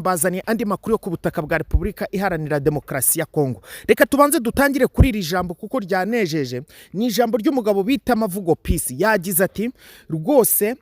Mbazaniye andi makuru yo ku butaka bwa Repubulika Iharanira Demokarasi ya Congo. Reka tubanze dutangire kuri iri jambo kuko ryanejeje. Ni ijambo ry'umugabo bita Mavugo Peace. Yagize ati rwose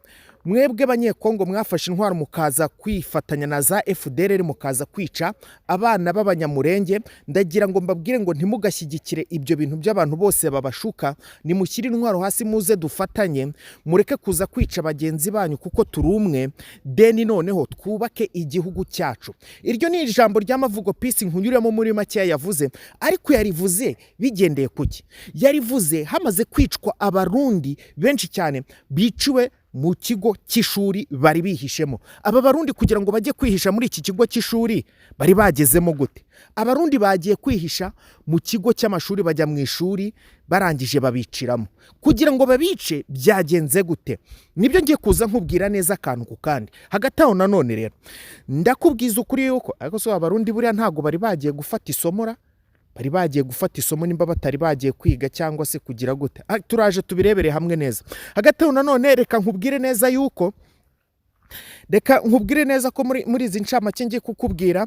mwebwe abanyekongo mwafashe intwaro mukaza kwifatanya na za FDLR mukaza kwica abana b'abanyamurenge, ndagira ngo mbabwire ngo ntimugashyigikire ibyo bintu by'abantu bose babashuka, nimushyire intwaro hasi muze dufatanye, mureke kuza kwica bagenzi banyu kuko turi umwe, deni noneho twubake igihugu cyacu. Iryo ni ijambo rya Mavugo Peace nkunyuremo muri make yavuze, ariko yarivuze bigendeye kuki? Yarivuze hamaze kwicwa abarundi benshi cyane biciwe mu kigo cy'ishuri bari bihishemo. Aba barundi kugira ngo bajye kwihisha muri iki kigo cy'ishuri bari bagezemo gute? Abarundi bagiye kwihisha mu kigo cy'amashuri, bajya mu ishuri barangije babiciramo. Kugira ngo babice byagenze gute? Nibyo ngiye kuza nkubwira neza akantu ku kandi. Hagati aho nanone rero ndakubwiza ukuri yuko ariko so abarundi buriya ntago bari bagiye gufata isomora, bari bagiye gufata isomo nimba batari bagiye kwiga cyangwa se kugira gute. Turaje tubirebere hamwe neza. Hagati aho nanone reka nkubwire neza yuko muri izi ncamake ngiye kukubwira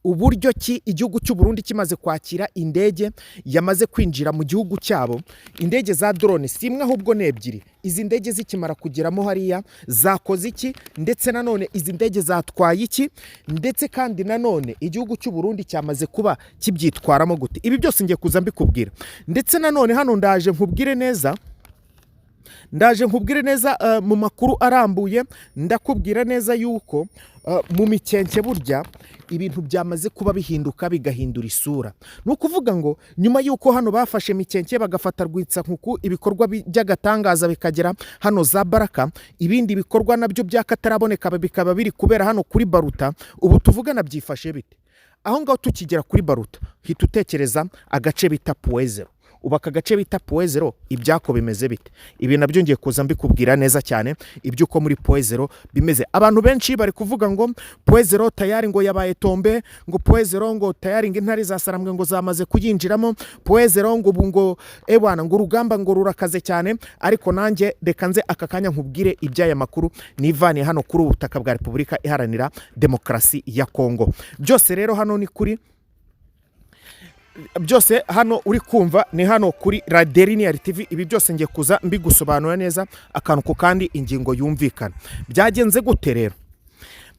uburyo ki igihugu cy'u Burundi kimaze kwakira indege yamaze kwinjira mu gihugu cyabo. Indege za drone simwe ahubwo nebyiri. Izi ndege zikimara kugeramo hariya zakoze iki, ndetse nanone izi ndege zatwaye iki, ndetse kandi nanone igihugu cy'u Burundi cyamaze kuba kibyitwaramo gute. Ibi byose ngiye kuza mbikubwira. Ndetse nanone hano ndaje nkubwire neza mu makuru arambuye, ndakubwira neza yuko mu mikenke burya ibintu byamaze kuba bihinduka bigahindura isura. Nukuvuga ngo nyuma yuko hano bafashe mikenke bagafata rwitsa nkuku ibikorwa by'agatangaza bikagera hano za Baraka, ibindi bikorwa nabyo byakataraboneka bikaba biri kubera hano kuri Baruta. Ubu tuvugana byifashe bite? Aho ngaho tukigera kuri Baruta hita utekereza agace bita Puezero. Ubaka gace bita Puezero ibyako bimeze bite? Ibi nabyo ngiye kuza mbikubwira neza cyane ibyo uko muri Puezero bimeze. Abantu benshi bari kuvuga ngo Puezero tayari ngo yabaye tombe, ngo Puezero ngo tayari ngo intare zasarambwe ngo zamaze kuyinjiramo, Puezero ngo bungo ebwana ngo urugamba ngo rurakaze cyane. Ariko nanjye reka nze aka kanya nkubwire ibyaya makuru nivaniye hano kuri ubutaka bwa Repubulika Iharanira Demokarasi ya Congo. Byose rero hano ni kuri byose hano uri kumva ni hano kuri Raderiniyari TV. Ibi byose ngiye kuza mbigusobanura neza akantu ko kandi ingingo yumvikana. Byagenze gute rero?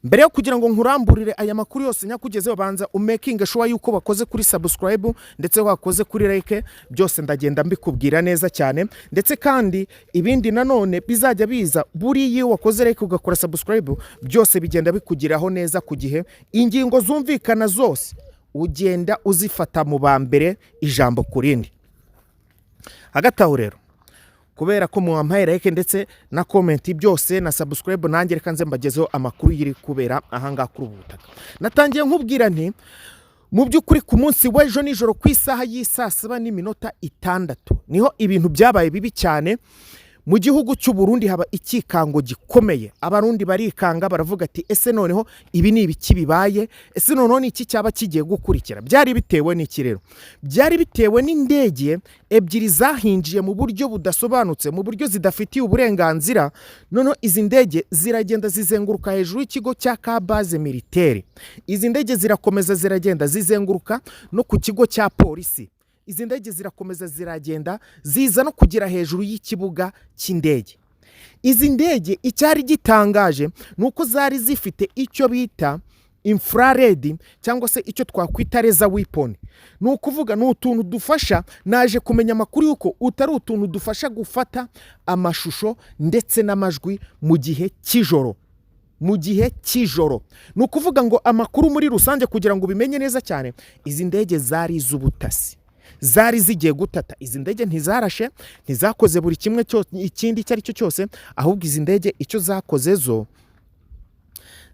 Mbere yo kugira ngo nkuramburire aya makuru yose nyakugezeho, banza umaking sure yuko bakoze kuri subscribe ndetse wakoze kuri like. Byose ndagenda mbikubwira neza cyane, ndetse kandi ibindi nanone bizajya biza buri iyo wakoze like ugakora subscribe, byose bigenda bikugiraho neza ku gihe. Ingingo zumvikana zose ugenda uzifata mu bambere ijambo kurindi. Hagati aho rero kubera ko muwampaye like ndetse na comment byose na subscribe, nanjye reka nze mbagezeho amakuru yiri kubera ahanga kuri ubutaka. Natangiye nkubwira nti mu by'ukuri ku munsi w'ejo nijoro ku isaha y'isa 7:06 niho ibintu byabaye bibi cyane. Mu gihugu cy'u Burundi haba ikikango gikomeye. Abarundi barikanga baravuga ati ese noneho ibi ni ibiki bibaye? Ese noneho iki cyaba kigiye gukurikira? Byari bitewe n'iki rero? Byari bitewe n'indege ebyiri zahinjiye mu buryo budasobanutse, mu buryo zidafitiye uburenganzira. Noneho izi ndege ziragenda zizenguruka hejuru y'ikigo cya Kabaze militaire. Izi ndege zirakomeza ziragenda zizenguruka no ku kigo cya polisi. Izi ndege zirakomeza ziragenda ziza no kugira hejuru y'ikibuga cy'indege. Izi ndege icyari gitangaje nuko zari zifite icyo bita infrared cyangwa se icyo twakwita laser weapon. Nukuvuga n'utuntu dufasha, naje kumenya makuru yuko utari utuntu dufasha gufata amashusho ndetse n'amajwi mu gihe cy'ijoro. Nukuvuga ngo amakuru muri rusange kugira ngo bimenye neza cyane, izi ndege zari iz'ubutasi, zari zigiye gutata. Izi ndege ntizarashe, ntizakoze buri kimwe ikindi cyari cyo cyose, ahubwo izi ndege icyo zakoze zo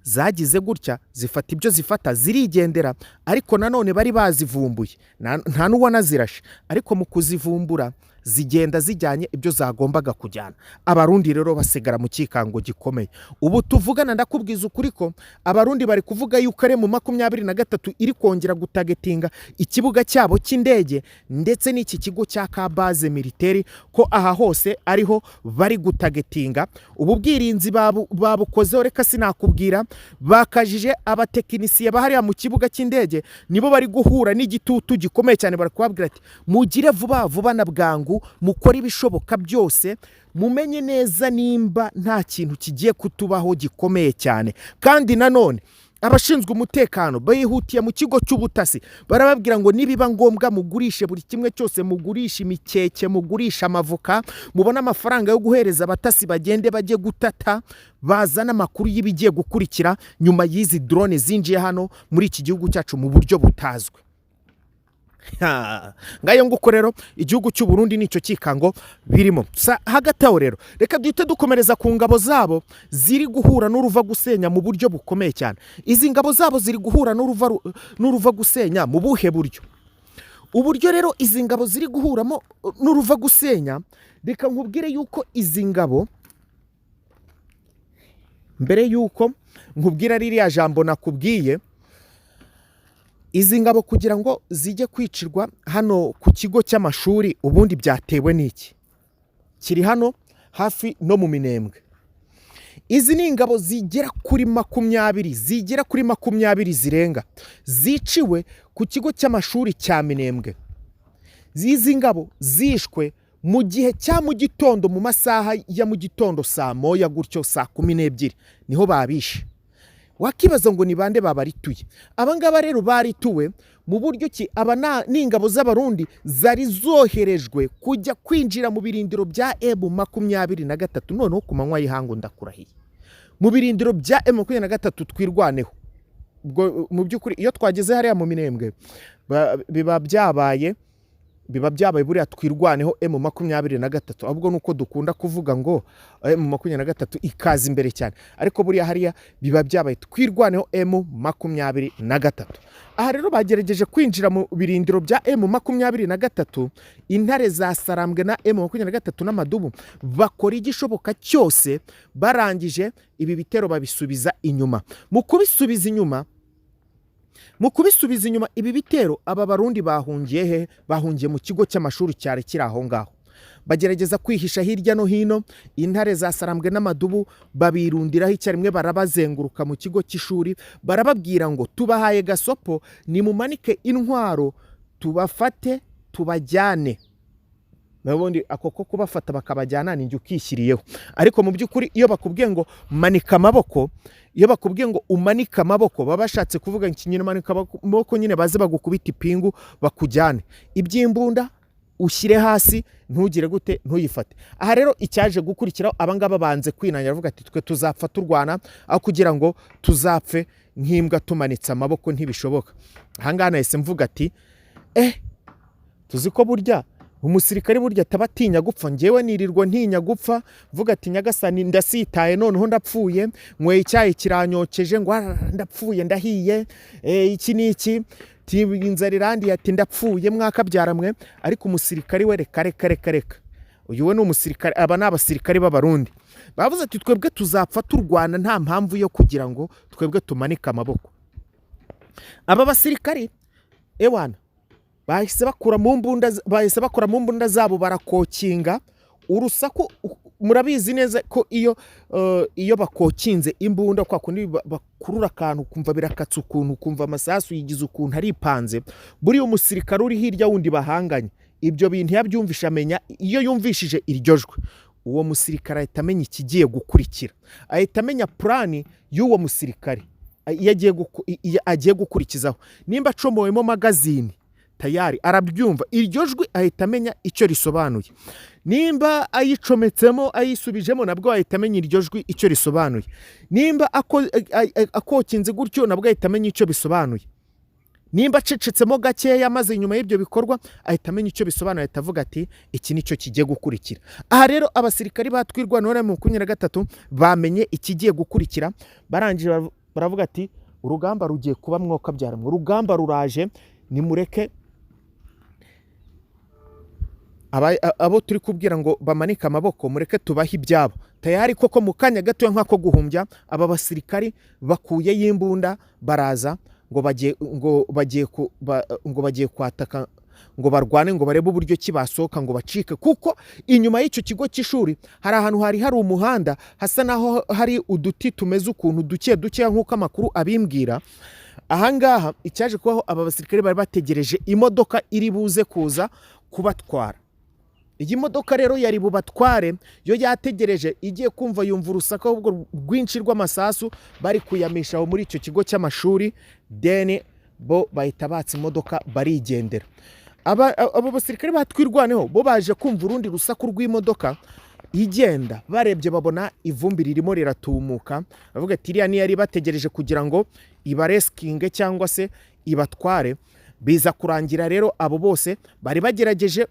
zagize gutya zifata ibyo zifata zirigendera. Ariko nanone bari bazivumbuye, nta n'uwana zirashe, ariko mu kuzivumbura zigenda zijyanye ibyo zagombaga kujyana. Abarundi rero basigara mu cyikango gikomeye. Ubu tuvugana ndakubwiza ukuri ko abarundi bari kuvuga yuko ari mu 23 iri kongera gutagetinga ikibuga cyabo cy'indege ndetse n'iki kigo cya base militaire, ko aha hose ariho bari gutagetinga. Ubu bwirinzi babukozeho, reka sinakubwira, bakajije abatekinisiye bahari mu kibuga cy'indege, nibo bari guhura n'igitutu gikomeye cyane. Bari kubabwira ati mugire vuba vuba na bwangu, mukora ibishoboka byose, mumenye neza nimba nta kintu kigiye kutubaho gikomeye cyane. Kandi nanone abashinzwe umutekano bayihutiye mu kigo cy'ubutasi, barababwira ngo nibiba ngombwa mugurishe buri kimwe cyose, mugurisha imikeke, mugurisha amavuka, mubona amafaranga yo guhereza abatasi bagende bajye gutata, bazana amakuru y'ibigiye gukurikira nyuma y'izi drone zinjiye hano muri iki gihugu cyacu mu buryo butazwe. Ngayo nguko rero igihugu cy'u Burundi nicyo cyikango birimo. Hagati aho rero reka duhite dukomereza ku ngabo zabo ziri guhura n'uruva gusenya mu buryo bukomeye cyane. Izi ngabo zabo ziri guhura n'uruva gusenya mu buhe buryo? Uburyo rero izi ngabo ziri guhuramo n'uruva gusenya, reka nkubwire yuko izi ngabo, mbere yuko nkubwira ririya jambo nakubwiye, izi ngabo kugira ngo zijye kwicirwa hano ku kigo cy'amashuri ubundi byatewe n'iki? Kiri hano hafi no mu Minembwe. Izi ni ingabo zigera kuri 20 zirenga ziciwe ku kigo cy'amashuri cya Minembwe. Izi ngabo zishwe mu gihe cya mu gitondo, mu masaha ya mu gitondo saa moya gutyo, saa 12 niho babishe. Wakibaza ngo ni bande babarituye? Abangaba rero barituwe mu buryo ki? Aba ni ingabo z'abarundi zari zoherejwe kujya kwinjira mu birindiro bya M23, noneho ku manywa y'ihangu ndakurahiye, mu birindiro bya M23 twirwaneho. Mu by'ukuri iyo twageze hariya mu Minembwe biba byabaye buriya twirwaneho M23, ahubwo nuko dukunda kuvuga ngo M23 ikaze imbere cyane, ariko buriya hariya biba byabaye twirwaneho M23. Aha rero bagerageje kwinjira mu birindiro bya M23, intare zasarambwe na M23 n'amadubu, bakora igishoboka cyose, barangije ibi bitero babisubiza inyuma. Mu kubisubiza inyuma ibi bitero, aba barundi bahungiye mu kigo cy'amashuri cyari kiri aho ngaho, bagerageza kwihisha hirya no hino. Intare zasarambwe n'amadubu babirundiraho icyarimwe, barabazenguruka mu kigo cy'ishuri, barababwira ngo tubahaye gasopo, nimumanike intwaro tubafate tubajyane. Nabundi ako ko kubafata bakabajyana ninjye ukishyiriyeho. Ariko mu by'ukuri iyo bakubwiye ngo manika amaboko, iyo bakubwiye ngo umanika amaboko, baba bashatse kuvuga ikinyine manika amaboko nyine baze bagukubita ipingu bakujyane. Iby'imbunda ushyire hasi, ntugire gute, ntuyifate. Aha rero icyaje gukurikiraho, abangaba banze kwinanya, bavuga ati twe tuzapfa turwana aho kugira ngo tuzapfe nk'imbwa tumanitse amaboko, ntibishoboka. Aha ngaha nahise mvuga ati tuzi ko burya umusirikare burya tabatinya gupfa. Ngewe nirirwa ntinya gupfa, vuga ati nyagasani ndasitaye, noneho ndapfuye, nyweye icyayi kiranyokeje ngo ndapfuye ndahiye, iki niki inzara irandiye ati ndapfuye, mwakabyaramwe. Ariko umusirikare we reka, uyu we ni umusirikare. Aba ni abasirikare b'abarundi, bavuze ati twebwe tuzapfa turwana, nta mpamvu yo kugira ngo twebwe tumanike amaboko. Aba basirikare ewana bahise bakura mu mbunda zabo, barakokinga urusaku. Murabizi neza ko iyo bakokinze imbunda, kwa kundi bakurura akantu kumva birakatse ukuntu, kumva amasasu yigize ukuntu aripanze, buri umusirikare uri hirya wundi bahanganye, ibyo bintu yabyumvisha, amenya iyo yumvishije iryo jwi, uwo musirikare ahita amenya ikigiye gukurikira, ahita amenya plani y'uwo musirikare agiye gukurikizaho. Nimba acomowemo magazine tayari arabyumva, iryo jwi ahita amenya icyo risobanuye. Nimba ayicometsemo ayisubijemo, nabwo ahita amenya iryo jwi icyo risobanuye. Nimba akokinze gutyo, nabwo ahita amenya icyo bisobanuye. Nimba acecetsemo gakeya maze inyuma y'ibyo bikorwa, ahita amenya icyo bisobanuye, ahita avuga ati iki nicyo kigiye gukurikira. Aha rero abasirikari batwirwanira mu 23 bamenye ikigiye gukurikira, barangije baravuga ati urugamba rugiye kuba mwokabyara, urugamba ruraje, nimureke abo turi kubwira ngo bamanike amaboko mureke tubahe ibyabo tayari koko mu kanya gato nk'ako guhumbya aba basirikari bakuye y'imbunda baraza ngo bagiye kwataka ngo barwane ngo barebe uburyo kibasohoka ngo bacike kuko inyuma y'icyo kigo cy'ishuri hari ahantu hari umuhanda hasa naho hari uduti tumeze ukuntu duke nk'uko amakuru abimbwira. Ahangaha icyaje kubaho aba basirikare bari bategereje imodoka iri buze kuza kubatwara. Iyi modoka rero yari bubatware yo yategereje igiye kumva yumva urusaku ahubwo rwinshi rw'amasasu bari kuyamishaho muri icyo kigo cy'amashuri dene bo bahita batse imodoka barigendera. Abo basirikare batwirwaneho bo baje kumva urundi rusaku rw'imodoka igenda barebye babona ivumbi ririmo riratumuka bavuga ati iriya ni yari bategereje kugira ngo ibareskinge cyangwa se ibatware. Biza kurangira rero abo bose bari bagerageje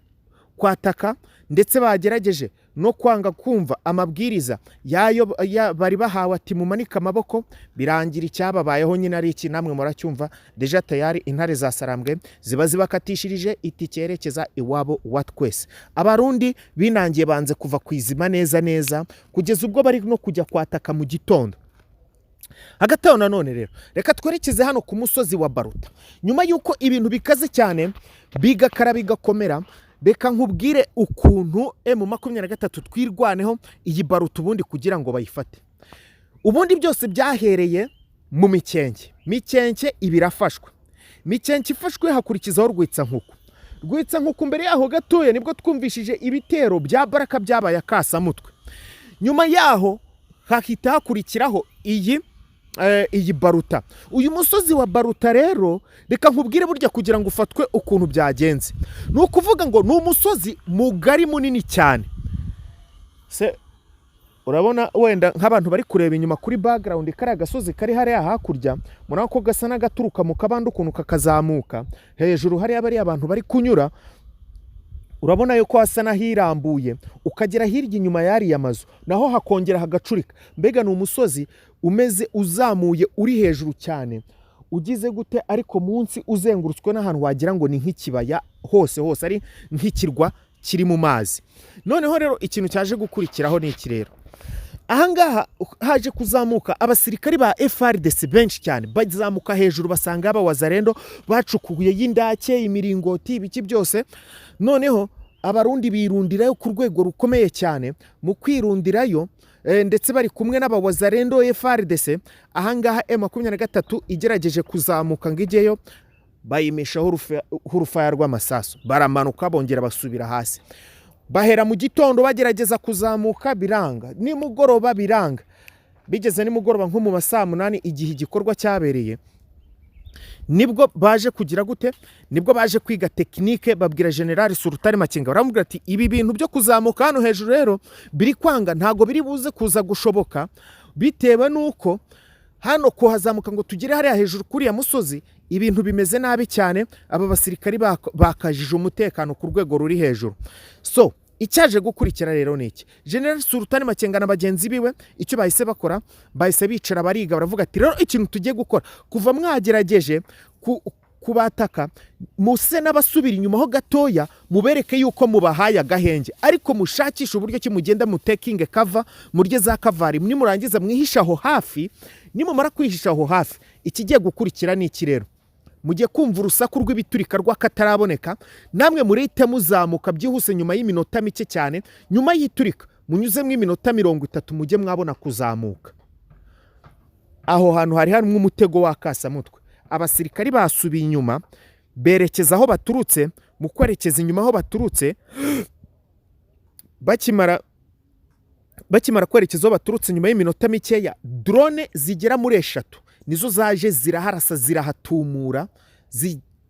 kwataka ndetse bagerageje no kwanga kumva amabwiriza yayo bari bahawe ati mumanika amaboko birangira icyababayeho nyine ari iki namwe muracyumva deja tayari intare za Sarambwe ziba zibakatishirije iti cyerekeza iwabo wa twese. Abarundi binangiye banze kuva kwizima neza kugeza ubwo bari no kujya kwataka mu gitondo. Hagati aho nanone rero reka twerekeze hano ku musozi wa Baruta nyuma yuko ibintu bikaze cyane biga bigakomera. Reka nkubwire ukuntu M23 twirwaneho iyi Baruta ubundi kugira ngo bayifate. Ubundi byose byahereye mu mikenke ibirafashwe. Mikenke ifashwe hakurikizaho rwitsa nkuku mbere yaho gatoya nibwo twumvishije ibitero bya Baraka byabaye akasamutwe. Nyuma yaho hakita hakurikiraho iyi Baruta. Uyu musozi wa Baruta rero reka nkubwire burya kugira ngo ufatwe ukuntu byagenze. Ni ukuvuga ngo ni umusozi mugari munini cyane. Se urabona wenda nk'abantu bari kureba inyuma kuri background kari agasozi kari hariya hakurya murako ko gasa n'agaturuka mu kabande ukuntu kakazamuka hejuru hari abari abantu bari kunyura. Urabona yuko hasa nahirambuye ukagera hirya inyuma yari yamazu naho hakongera hagacurika. Mbega ni umusozi umeze uzamuye uri hejuru cyane ugize gute ariko munsi uzengurutswe n'ahantu wagira ngo ni nk'ikibaya hose ari nk'ikirwa kiri mu mazi. Noneho rero ikintu cyaje gukurikiraho ni iki rero. Ahangaha haje kuzamuka abasirikari ba FARDC benshi cyane bazamuka hejuru basanga abawazarendo bacukuye y'indake imiringoti ibiki byose. Noneho abarundi birundirayo ku rwego rukomeye cyane mu kwirundirayo ndetse bari kumwe n'abawazarendo FARDC. Ahangaha M23 igerageje kuzamuka ngijeyo bayimishaho urufaya rw'amasasu baramanuka bongera basubira hasi. Bahera mu gitondo bagerageza kuzamuka biranga nimugoroba biranga. Bigeze nimugoroba nko mu masaa 8 igihe igikorwa cyabereye nibwo baje kugira gute nibwo baje kwiga tekinike babwira General Sultan Makenga baramubwira ati ibi bintu byo kuzamuka hano hejuru rero biri kwanga ntago biri buze kuza gushoboka bitewe nuko hano kuhazamuka ngo tugire hariya hejuru kuri ya musozi ibintu bimeze nabi cyane. Aba basirikari bakajije umutekano ku rwego ruri hejuru. So icyaje gukurikira rero niki General Sultan Makenga na bagenzi biwe icyo bahise bakora bahise bicara bariga baravuga ati rero ikintu tugiye gukora kuva mwagerageje kubataka muse n'abasubira inyuma ho gatoya mubereke yuko mubahaye agahenge ariko mushakisha uburyo ki mugenda mu taking cover murye za kavari murangiza mwihisha aho hafi. Nimumara kwihisha aho hafi ikigiye gukurikira ni iki rero mugiye kumva urusaku rw'ibiturika rw'akataraboneka namwe murite muzamuka byihuse nyuma y'iminota mike cyane. Nyuma y'iturika munyuzemo iminota 30 mujye mwabona kuzamuka. Aho hantu hari harimo umutego w'akasamutwe. Abasirikari basubiye inyuma berekeza aho baturutse mu kwerekeza inyuma aho baturutse bakimara kwerekeza aho baturutse nyuma y'iminota mikeya drone zigera muri 3 nizo zaje ziraharasa zirahatumura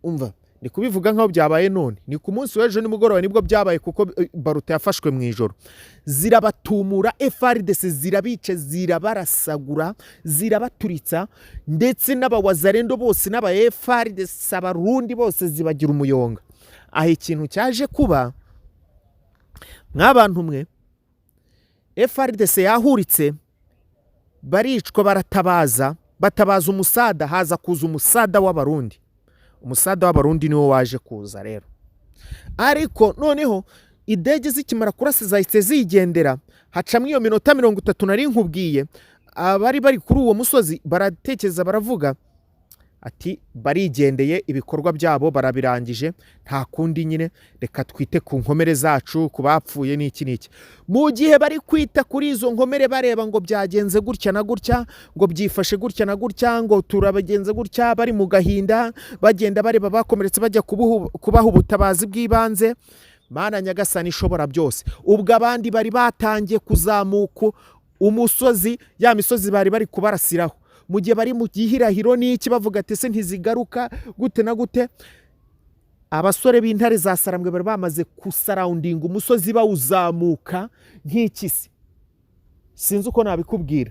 umva ni kubivuga nkaho byabaye none ni ku munsi w'ejo nimugoroba nibwo byabaye kuko Baruta yafashwe mu ijoro. Zirabatumura FARDC zirabice zirabarasagura zirabaturitsa ndetse n'abawazarendo bose n'aba FARDC abarundi bose zibagira umuyonga. Aho ikintu cyaje kuba nk'abantu mwe FARDC yahuritse baricwa batabaza umusada haza kuza umusada w'abarundi. Umusada w'abarundi niwo waje kuza rero ariko noneho indege zikimara kurasa zahise zigendera. Hacamo iyo minota 30 nari nkubwiye, abari bari kuri uwo musozi baratekereza baravuga ati barigendeye, ibikorwa byabo barabirangije, nta kundi nyine reka twite ku nkomere zacu, ku bapfuye n'iki n'iki. Mu gihe bari kwita kuri izo nkomere bareba ngo byagenze gutya na gutya, ngo byifashe gutya na gutya, ngo turabagenze gutya, bari mu gahinda bagenda bareba bakomeretse bajya kubaha ubutabazi bw'ibanze, Mana Nyagasani ishobora byose. Ubwo abandi bari batangiye kuzamuka umusozi, ya misozi bari bari kubarasiraho, mu gihe bari mu gihirahiro n'iki bavuga ati se ntizigaruka gute na gute. Abasore b'intare za Sarambwe bari bamaze kusaroundinga umusozi bawuzamuka nk'ikisi. Sinzi uko nabikubwira,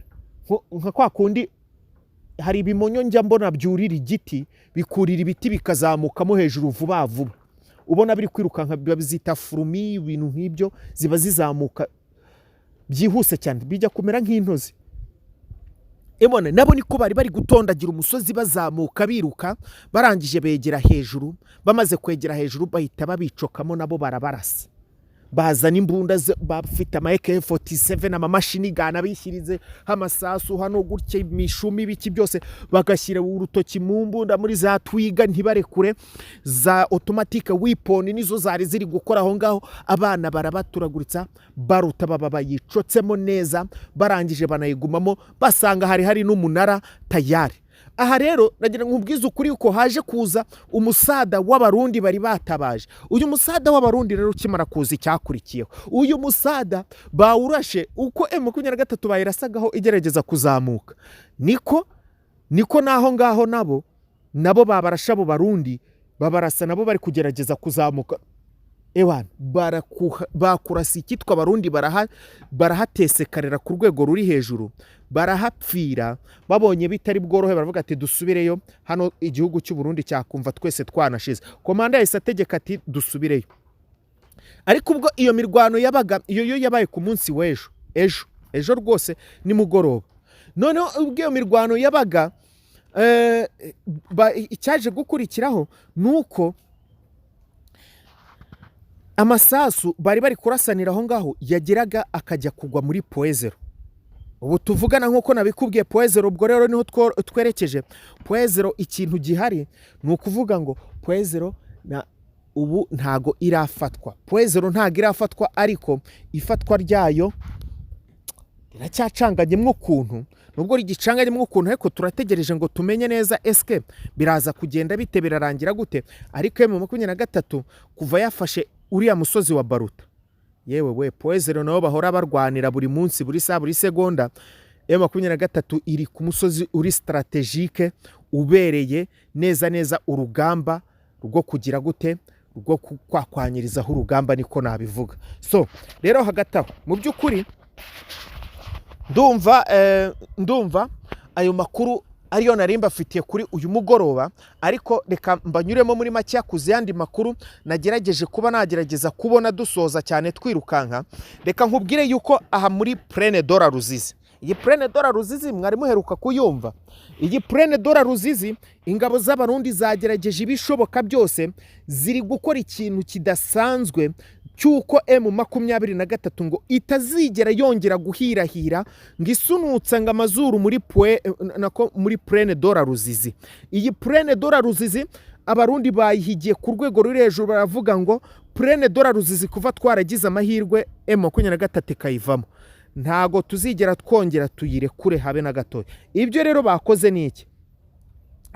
nka kwa kundi hari ibimonyo njya mbona byurira igiti bikurira ibiti bikazamukamo hejuru vuba vuba, ubona biri kwirukanka, bizita furumi, ibintu nk'ibyo ziba zizamuka byihuse cyane bijya kumera nk'intozi. Emone nabo niko bari gutondagira umusozi bazamuka biruka, barangije begera hejuru, bamaze kwegera hejuru bahita babicokamo, nabo barabarasa, bazana imbunda bafite ama AK47 amamashini gana bishyirize hamasasu hano gutya imishumi biki byose, bagashyira urutoki mu mbunda muri za twiga ntibarekure, za automatic weapon nizo zari ziri gukora aho ngaho. Abana barabatuраguritsa baruta baba bayicotsemo neza, barangije banayigumamo basanga hari n'umunara tayari. Aha rero nagira nkubwiza ukuri uko haje kuza umusada w'abarundi bari batabaje. Uyu musada w'abarundi rero ukimara kuza icyakurikiyeho, uyu musada bawurashe uko M23 bayirasagaho igerageza kuzamuka, niko naho ngaho nabo babarasha abo barundi babarasa, nabo bari kugerageza kuzamuka. Ewana bakurasa ikitwa abarundi barahatesekarira ku rwego ruri hejuru, barahapfira. Babonye bitari bworohe baravuga ati dusubireyo, hano igihugu cy'u Burundi cyakumva twese twanashize. Komanda yahise ategeka ati dusubireyo. Ariko ubwo iyo mirwano yabaga, iyo yabaye ku munsi w'ejo, ejo rwose ni mugoroba. Noneho ubwo iyo mirwano yabaga, icyaje gukurikiraho nuko amasasu bari kurasanira aho ngaho yageraga akajya kugwa muri Poezero. Ubu tuvugana nkuko nabikubwiye Poezero, ubwo rero niho twerekeje. Poezero ikintu gihari ni ukuvuga ngo Poezero ubu ntago irafatwa. Poezero ntago irafatwa, ariko ifatwa ryayo iracyacanganyemo ukuntu. Nubwo rigicanganyemo ukuntu, ariko turategereje ngo tumenye neza eske biraza kugenda bite, birarangira gute. Ariko M23 kuva yafashe uriya musozi wa Baruta, yewe we Poezero nabo bahora barwanira buri munsi, buri saa, buri segonda. M23 iri ku musozi uri strategique, ubereye neza urugamba rwo kugira gute, rwo kwakwanyirizaho urugamba, niko nabivuga. So rero hagati aho mu by'ukuri ndumva ayo makuru ariyo narimba afitiye kuri uyu mugoroba. Ariko reka mbanyuremo muri make kuzi yandi makuru nagerageje nagerageza kubona dusoza cyane twirukanka. Reka nkubwire yuko aha muri Plaine Dore Ruzizi, iyi Plaine Dore Ruzizi mwari muheruka kuyumva. Iyi Plaine Dore Ruzizi ingabo z'abarundi zagerageje ibishoboka byose, ziri gukora ikintu kidasanzwe cyuko M23 ngo itazigera yongera guhirahira ngo isunutsa ngo amazuru muri Plaine Dore Ruzizi. Iyi Plaine Dore Ruzizi abarundi bayihigiye ku rwego ruri hejuru, baravuga ngo Plaine Dore Ruzizi kuva twaragize amahirwe M23 ikayivamo, ntago tuzigera twongera tuyirekure habe na gatoya. Ibyo rero bakoze ni iki?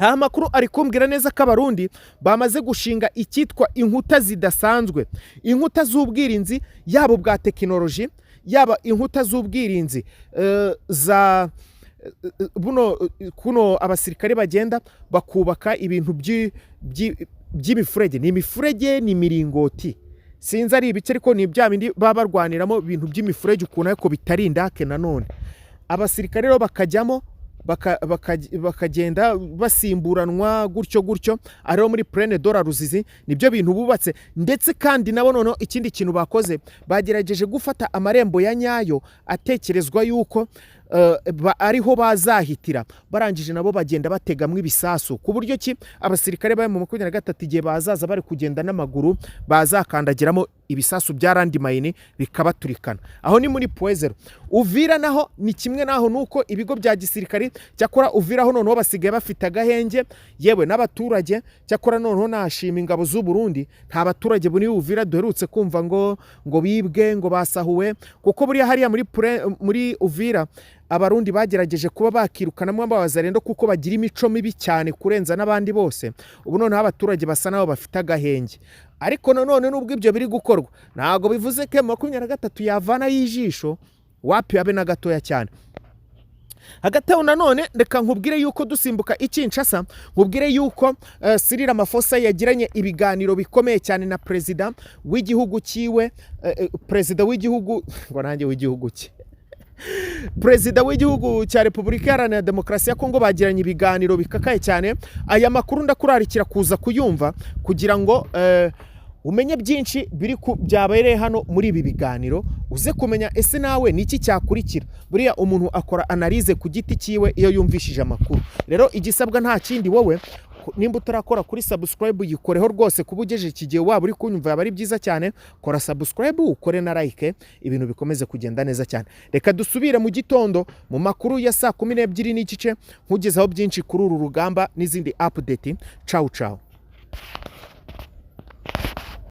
Aha makuru ari kumbwira neza ko abarundi bamaze gushinga icyitwa inkuta zidasanzwe, inkuta z'ubwirinzi, yaba bwa tekinoloji, yaba inkuta z'ubwirinzi za kuno abasirikare bagenda bakubaka ibintu by'imifurege, ni imifurege, ni miringoti, sinzi ari ibice, ariko ni bya bindi baba barwaniramo ibintu by'imifurege ukuntu, ariko bitarindake. Nanone abasirikare rero bakajyamo bakagenda basimburanwa gutyo. Ariho muri Plaine Dore Ruzizi nibyo bintu bubatse. Ndetse kandi nabo noneho ikindi kintu bakoze, bagerageje gufata amarembo ya nyayo atekerezwa yuko ariho bazahitira, barangije nabo bagenda bategamwe ibisasu, ku buryo ki abasirikare bari mu 23 igihe bazaza bari kugenda n'amaguru bazakandagiramo ibisasu bya randimayini bikabaturikana. Aho ni muri Puezero. Uvira naho ni kimwe naho nuko ibigo bya gisirikari cyakora Uvira ho noneho basigaye bafite agahenge yewe n'abaturage cyakora noneho nashima ingabo z'u Burundi nta baturage buni Uvira duherutse kumva ngo bibwe ngo basahuwe kuko buriya hariya muri Uvira abarundi bagerageje kuba bakirukanamo abazarendo kuko bagira imico mibi cyane kurenza n'abandi bose. Ubu noneho abaturage basa naho bafite agahenge. Ariko none nubwo ibyo biri gukorwa ntago bivuze ko 23 yavana y'ijisho wapi abe na gatoya cyane. Hagati aho nanone reka nkubwire yuko dusimbuka Kinshasa nkubwire yuko Cyril Ramaphosa yagiranye ibiganiro bikomeye cyane na president w'igihugu cyiwe president w'igihugu ngo nanjye w'igihugu cye Perezida w'igihugu cya Repubulika Iharanira Demokarasi ya Congo bagiranye ibiganiro bikakaye cyane. Aya makuru ndakurarikira kuza kuyumva kugira ngo umenye byinshi biri byabereye hano muri ibi biganiro uze kumenya ese nawe niki cyakurikira. Buriya umuntu akora analyse ku giti cyiwe iyo yumvishije amakuru. Rero igisabwa nta kindi wowe nimba utarakora kuri subscribe yikoreho rwose kubugeje ikigiye waba uri kunyumva yaba ari byiza cyane. Kora subscribe ukore na like ibintu bikomeze kugenda neza cyane. Reka dusubire mu gitondo mu makuru ya saa 12 n'igice nkugezaho byinshi kuri uru rugamba n'izindi update. Ciao ciao.